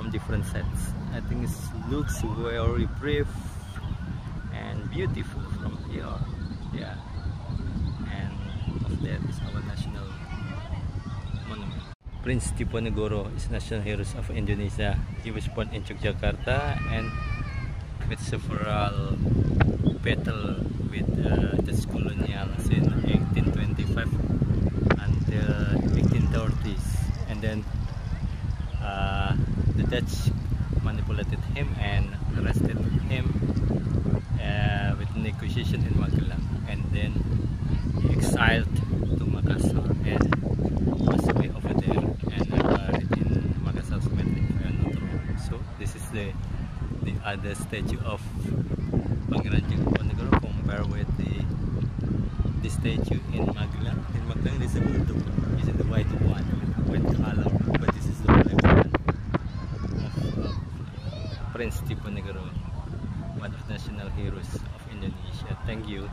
from different sets. I think it looks very brave and beautiful from here. Yeah, and of that is our national monument. Prince Diponegoro is national hero of Indonesia. He was born in Yogyakarta and with several battle with the Dutch colonials in 1825 until 1830s, and then the Dutch manipulated him and arrested him with negotiation in Magelang, and then he exiled to Makassar and passed away over there and buried in Makassar Cemetery, if I am not wrong. So this is the other statue of Pangeran Diponegoro compared with the statue in Magelang. In Magelang there is a bulldog, is the white one with white color, but this is the black one of Prince Diponegoro, one of the national heroes of Indonesia. Thank you.